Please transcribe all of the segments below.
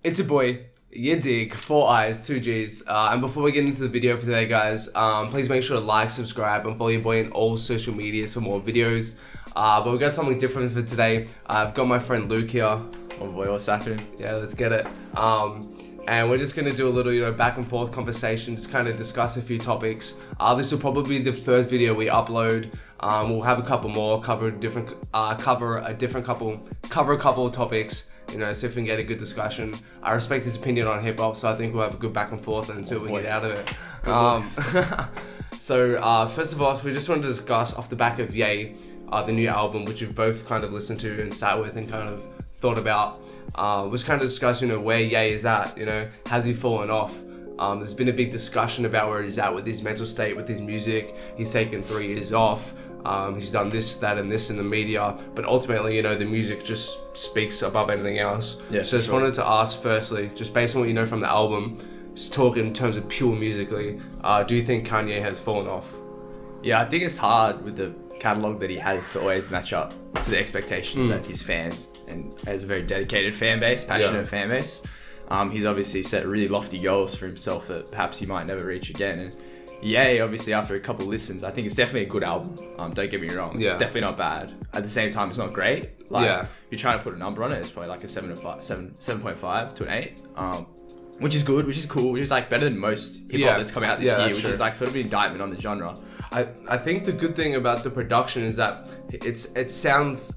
It's your boy, yadiiiigg, 4 eyes, 2 G's. And before we get into the video for today, guys, please make sure to like, subscribe, and follow your boy on all social medias for more videos. But we've got something different for today. I've got my friend Luke here. Oh boy, what's happening? Yeah, let's get it. And we're just gonna do a little, back and forth conversation, just kind of discuss a few topics. This will probably be the first video we upload. We'll have a couple more, cover a couple of topics. See if we can get a good discussion. I respect his opinion on hip hop, so I think we'll have a good back and forth until we get out of it. So first of all, we just wanted to discuss off the back of Ye, the new album, which we've both kind of listened to and sat with and kind of thought about. Was kind of discuss, where Ye is at. Has he fallen off? There's been a big discussion about where he's at with his mental state, with his music. He's taken 3 years off. He's done this, that, and this in the media, but ultimately, the music just speaks above anything else. Yeah, so just wanted to ask, firstly, just based on what you know from the album, just talk in terms of pure musically, do you think Kanye has fallen off? Yeah, I think it's hard with the catalog that he has to always match up to the expectations of his fans, and has a very dedicated fan base, passionate fan base. He's obviously set really lofty goals for himself that perhaps he might never reach again. And Ye, obviously, after a couple of listens, I think it's definitely a good album. Don't get me wrong, it's definitely not bad. At the same time, it's not great. If you're trying to put a number on it, it's probably like a 7.5 to an 8. Which is good, which is cool, which is better than most hip hop that's come out this year, which is sort of an indictment on the genre. I think the good thing about the production is that it sounds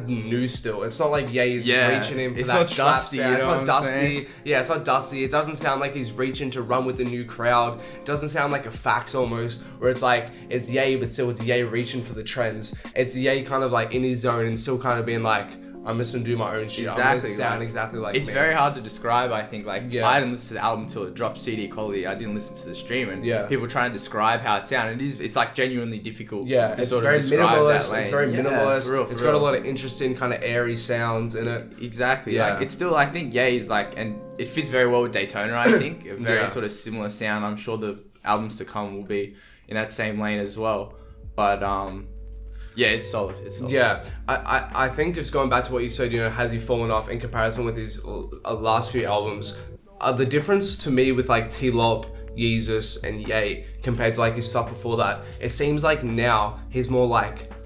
new still. It's not like Ye is reaching in for that trap sound. It's not dusty. Yeah, it's not dusty. It doesn't sound like he's reaching to run with the new crowd. It doesn't sound like a fax almost, where it's like it's Ye, but still it's Ye reaching for the trends. It's Ye kind of in his zone and still kind of being like, I'm just gonna do my own shit. Exactly. I'm gonna sound exactly like it's me. very hard to describe, I think. I didn't listen to the album until it dropped CD quality. I didn't listen to the stream, and people trying to describe how it sounded. It's genuinely difficult. Yeah, to it's sort very of describe minimalist. that lane. It's very minimalist. For real, it's got a lot of interesting kind of airy sounds in it. Exactly. It's still, I think Ye is and it fits very well with Daytona. I think a very sort of similar sound. I'm sure the albums to come will be in that same lane as well. But yeah, it's solid. Yeah, I think just going back to what you said, has he fallen off in comparison with his last few albums? The difference to me with T-Lop, Yeezus, and Ye compared to his stuff before that, it seems like now he's more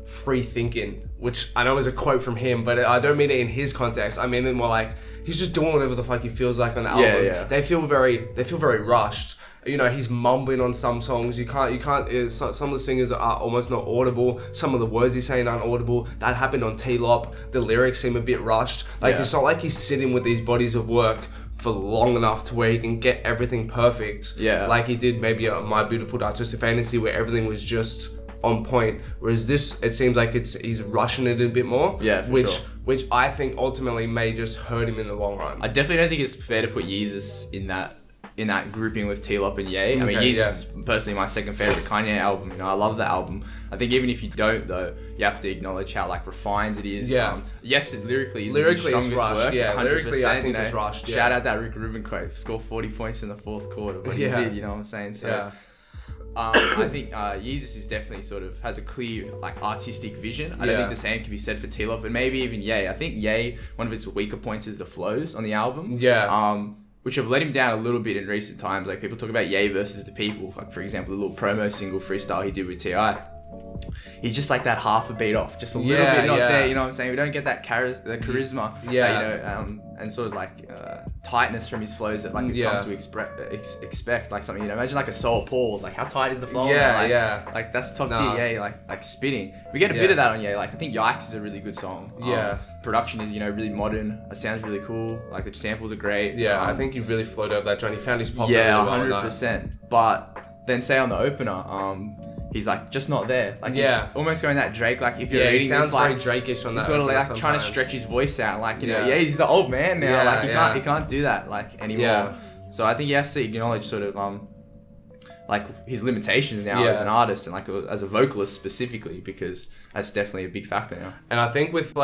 free thinking, which I know is a quote from him, but I don't mean it in his context. I mean it more he's just doing whatever the fuck he feels like on the albums. They feel very rushed. He's mumbling on some songs. You can't. Some of the singers are almost not audible. Some of the words he's saying aren't audible. That happened on T-Lop. The lyrics seem a bit rushed. It's not like he's sitting with these bodies of work for long enough to where he can get everything perfect. Yeah. Like he did maybe My Beautiful Dark Twisted Fantasy, where everything was just on point. Whereas this, it seems like he's rushing it a bit more. Yeah, which I think ultimately may just hurt him in the long run. I definitely don't think it's fair to put Yeezus in that grouping with T-Lop and Ye. I mean, Yeezus is personally my second favorite Kanye album. I love the album. I think even if you don't, though, you have to acknowledge how refined it is. Yeah. Yes, lyrically is the strongest work. Yeah, 100%, lyrically I think it's rushed. Shout out that Rick Rubin quote. Score 40 points in the 4th quarter. But he did. You know what I'm saying? So. I think Yeezus is definitely has a clear artistic vision. I don't think the same can be said for T-Lop, and maybe even Ye. I think Ye, one of its weaker points is the flows on the album. Yeah. Which have let him down a little bit in recent times. People talk about Ye versus the People. For example, the little promo single freestyle he did with T.I. He's just that half a beat off, just a little bit not there. You know what I'm saying? We don't get that the charisma, and sort of tightness from his flows that we've come to expect. Something imagine a Soul Paul. How tight is the flow? That's top tier Ye. Spitting. We get a bit of that on Ye. I think Yikes is a really good song. Production is really modern. It sounds really cool. The samples are great. Yeah, I think he really flowed over that joint. He found his pop really well. 100%. But then say on the opener, he's just not there. He's almost going that Drake. If you're reading, he sounds very Drake-ish on that. He's sort of trying to stretch his voice out. He's the old man now. He can't do that anymore. So I think he has to acknowledge his limitations now as an artist and as a vocalist specifically, because that's definitely a big factor now. And I think with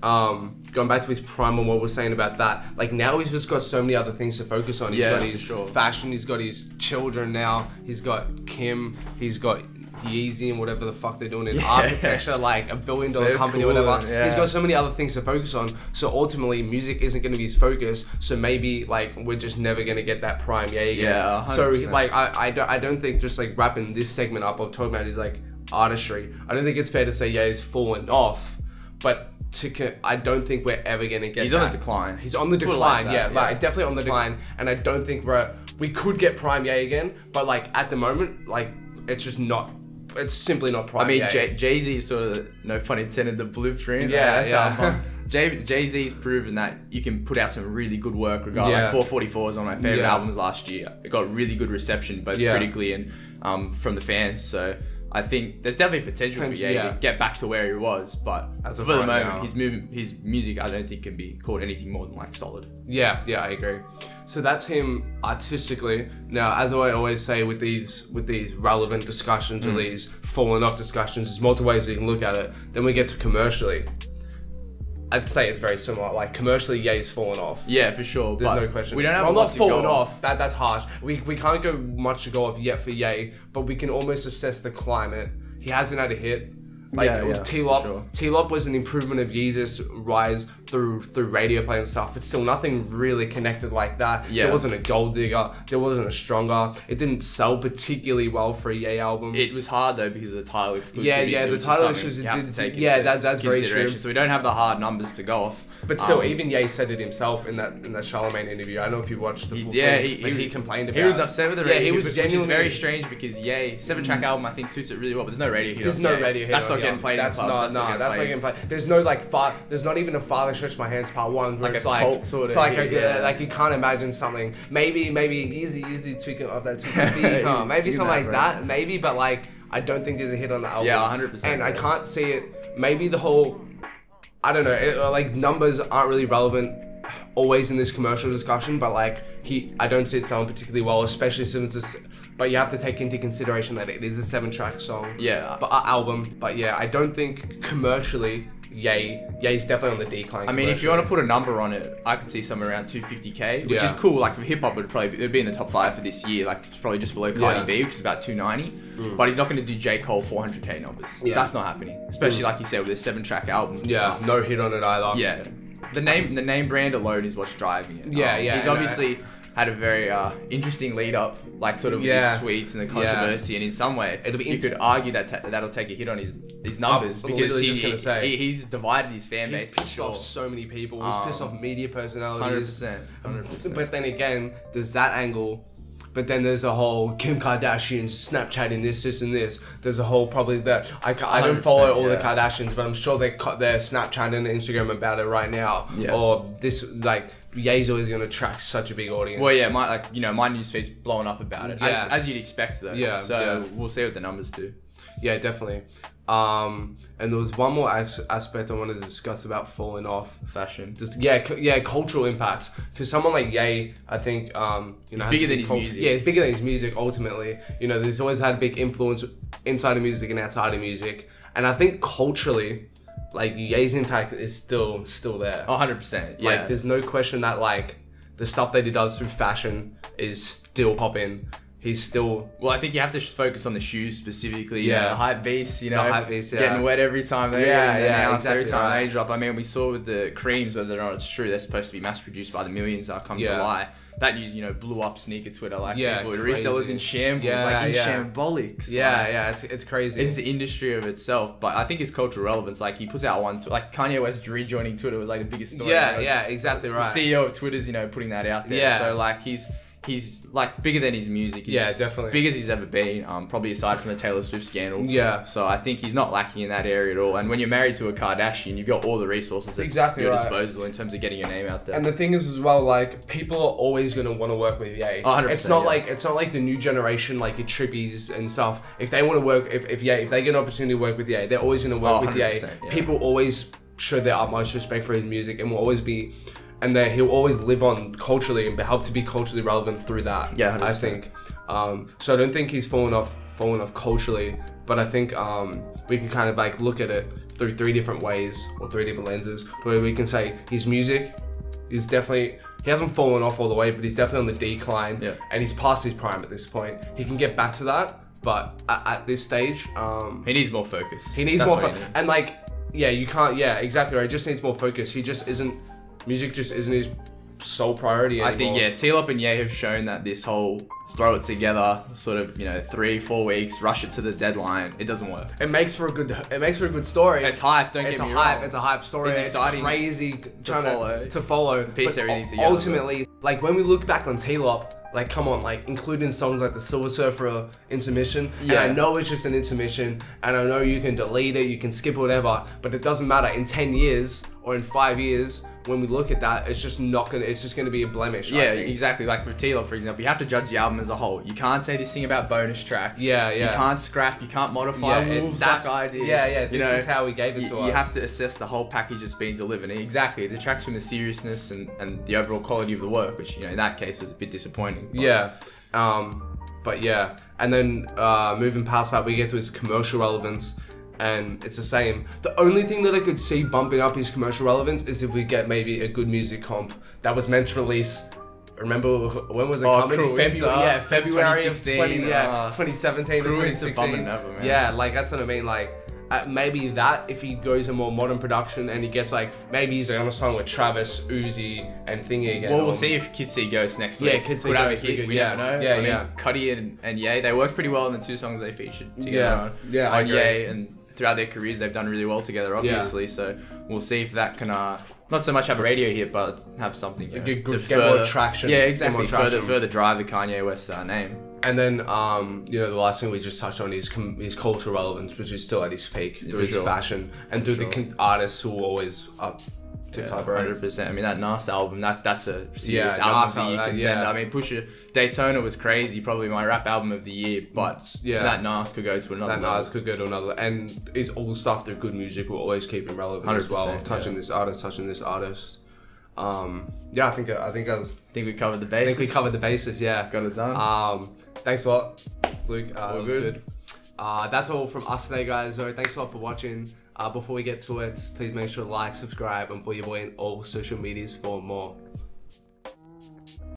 going back to his prime and what we're saying about that, like now he's just got so many other things to focus on. He's got his fashion, he's got his children now, he's got Kim, he's got Yeezy and whatever the fuck they're doing in architecture, like $1 billion company or whatever. He's got so many other things to focus on. So ultimately, music isn't going to be his focus. So maybe like we're just never going to get that prime Ye again. Yeah, 100%. So like I don't think just like wrapping this segment up of talking about his like artistry, I don't think it's fair to say Ye's fallen off, but I don't think we're ever going to get. He's on the decline. He's on the decline. Like definitely on the decline. And I don't think we could get prime Ye again, but like at the moment, like it's just not. It's simply not prime. I mean, Jay-Z is sort of, no pun intended, the blueprint. Jay-Z's proven that you can put out some really good work regardless. Like 444 was one of my favorite albums last year. It got really good reception, both critically and from the fans. So I think there's definitely potential for Ye to get back to where he was, but for the moment, his music, I don't think can be called anything more than like solid. Yeah, I agree. So that's him artistically. Now, as I always say with these relevant discussions or these fallen off discussions, there's multiple ways you can look at it. Then we get to commercially. I'd say it's very similar. Like commercially, Ye's fallen off. Yeah, for sure. There's no question. We don't have a lot to go fallen off. That's harsh. We can't go much to go off yet for Ye, but we can almost assess the climate. He hasn't had a hit. Like T-Lop was an improvement of Yeezus' rise through radio play and stuff, but still nothing really connected like that. There wasn't a Gold Digger, there wasn't a Stronger. It didn't sell particularly well for a Ye album. It was hard though because of the title exclusivity. The title exclusivity. That's very true. So we don't have the hard numbers to go off. But still, even Ye said it himself in that Charlemagne interview. I don't know if you watched the full thing, but he complained about it. He was upset with the radio. He was genuinely, which is very strange because Ye, 7-track album, I think suits it really well, but there's no radio hit. There's no radio hit. That's not getting played in clubs. That's not getting played. There's no like there's not even a Father Stretch My Hands Part 1 where it's like cult sort of. It's like like you can't imagine something. Maybe easy tweaking of that 2CB. Maybe something like that. Maybe, but like I don't think there's a hit on the album. Yeah, 100%. And I can't see it. Maybe the whole, I don't know, like numbers aren't really relevant always in this commercial discussion, but like I don't see it selling particularly well, especially since it's, but you have to take into consideration that it is a 7-track song. Album. But yeah, I don't think commercially Ye's definitely on the decline. I mean, if you want to put a number on it, I could see somewhere around 250k, which is cool. Like for hip hop, it'd be in the top 5 for this year. Like it's probably just below Cardi B, which is about 290. But he's not going to do J. Cole 400k numbers. That's not happening. Especially like you said with a 7-track album. No hit on it either. Yeah, the name brand alone is what's driving it. He's obviously had a very interesting lead up, like sort of with his tweets and the controversy, and in some way you could argue that that'll take a hit on his numbers because he's divided his fan base. He's pissed off so many people. He's pissed off media personalities. 100%. But then again, there's that angle. But then there's a whole Kim Kardashian Snapchatting this and this. There's a whole probably that I don't follow all the Kardashians, but I'm sure they're Snapchatting and Instagram about it right now. Or this like. Ye's always going to attract such a big audience. Well, yeah, my newsfeed's blowing up about it, as you'd expect though. So we'll see what the numbers do. Yeah, definitely. And there was one more aspect I wanted to discuss about falling off. Fashion. Just cultural impacts. Because someone like Ye, I think, it's bigger than his music. Yeah, it's bigger than his music. Ultimately, there's always had a big influence inside of music and outside of music. And I think culturally, like Ye's impact is still there. 100%. Yeah. Like there's no question that like the stuff that he does through fashion is still popping. He's still. Well, I think you have to focus on the shoes specifically. Yeah. Hype beast, hype beast, getting wet every time they exactly every time they drop. I mean, we saw with the creams, whether or not it's true, they're supposed to be mass produced by the millions that come July. That news, blew up sneaker Twitter. Like people, resellers in shambles, shambolics. It's crazy. It's an industry of itself, but I think it's cultural relevance. Like he puts out one, like Kanye West rejoining Twitter was like the biggest story. Yeah, exactly right. The CEO of Twitter's, putting that out there. Yeah. So like he's like bigger than his music. He's definitely big as he's ever been. Probably aside from the Taylor Swift scandal. Yeah. So I think he's not lacking in that area at all. And when you're married to a Kardashian, you've got all the resources at your disposal in terms of getting your name out there. And the thing is as well, like people are always gonna want to work with Ye. 100%, it's not like the new generation, like your Trippies and stuff. If they want to work, if they get an opportunity to work with Ye, they're always gonna work with Ye. People always show their utmost respect for his music and will always be. And that he'll always live on culturally and help to be culturally relevant through that. Yeah, 100%. I think. So I don't think he's fallen off culturally, but I think we can kind of like look at it through 3 different ways or 3 different lenses, where we can say his music is definitely, he hasn't fallen off all the way, but he's definitely on the decline, and he's past his prime at this point. He can get back to that, but at this stage, he needs more focus. He needs more focus, and like, yeah, you can't, yeah, exactly right. He just needs more focus. He just isn't, music just isn't his sole priority anymore. I think, yeah, T-Lop and Ye have shown that this whole throw it together, sort of, you know, 3-4 weeks, rush it to the deadline, it doesn't work. It makes for a good story. It's hype, don't get me wrong. It's a hype story. It's exciting, crazy to follow. Piece everything together. Ultimately, like when we look back on T-Lop, like, come on, like, including songs like the Silver Surfer intermission, and I know it's just an intermission, and I know you can delete it, you can skip it, whatever, but it doesn't matter. In 10 years or in 5 years, when we look at that, it's just gonna be a blemish. Yeah, exactly. Like for T-Lop, for example, you have to judge the album as a whole. You can't say this thing about bonus tracks. Yeah. You can't scrap, you can't modify Wolves like I did. Yeah, this is how we gave it to us. You have to assess the whole package that's being delivered. And exactly, it detracts from the seriousness and the overall quality of the work, which, you know, in that case was a bit disappointing. But yeah, and then moving past that, we get to his commercial relevance, and it's the same. The only thing that I could see bumping up his commercial relevance is if we get maybe a good music comp that was meant to release. Remember when was it coming? February of 2017 or 2016. Yeah, like that's what I mean. Like maybe that if he goes a more modern production and he gets like, maybe he's on a song with Travis, Uzi, and Thingy again. Well, we'll see if Kids See Ghosts next week. Yeah, Kids See Ghosts. We don't know. I mean, Cuddy and Ye, they worked pretty well in the 2 songs they featured together. I agree. Ye, and throughout their careers, they've done really well together, obviously. So we'll see if that can not so much have a radio hit, but have something to get further, more traction. Yeah, exactly. Further drive the Kanye West name. And then, you know, the last thing we just touched on is his cultural relevance, which is still at his peak through his fashion and through the artists who are always up to collaborate. 100%. I mean, that Nas album, that's a serious album of the year contender. I mean, Daytona was crazy, probably my rap album of the year, but that Nas could go to another level. Nas could go to another, and his all the stuff through good music will always keep him relevant as well. Touching this artist. Yeah, I think we covered the bases. Yeah, got it done. Thanks a lot, Luke. All good. That's all from us today, guys. So thanks a lot for watching. Before we get to it, please make sure to like, subscribe, and follow your boy in all social medias for more.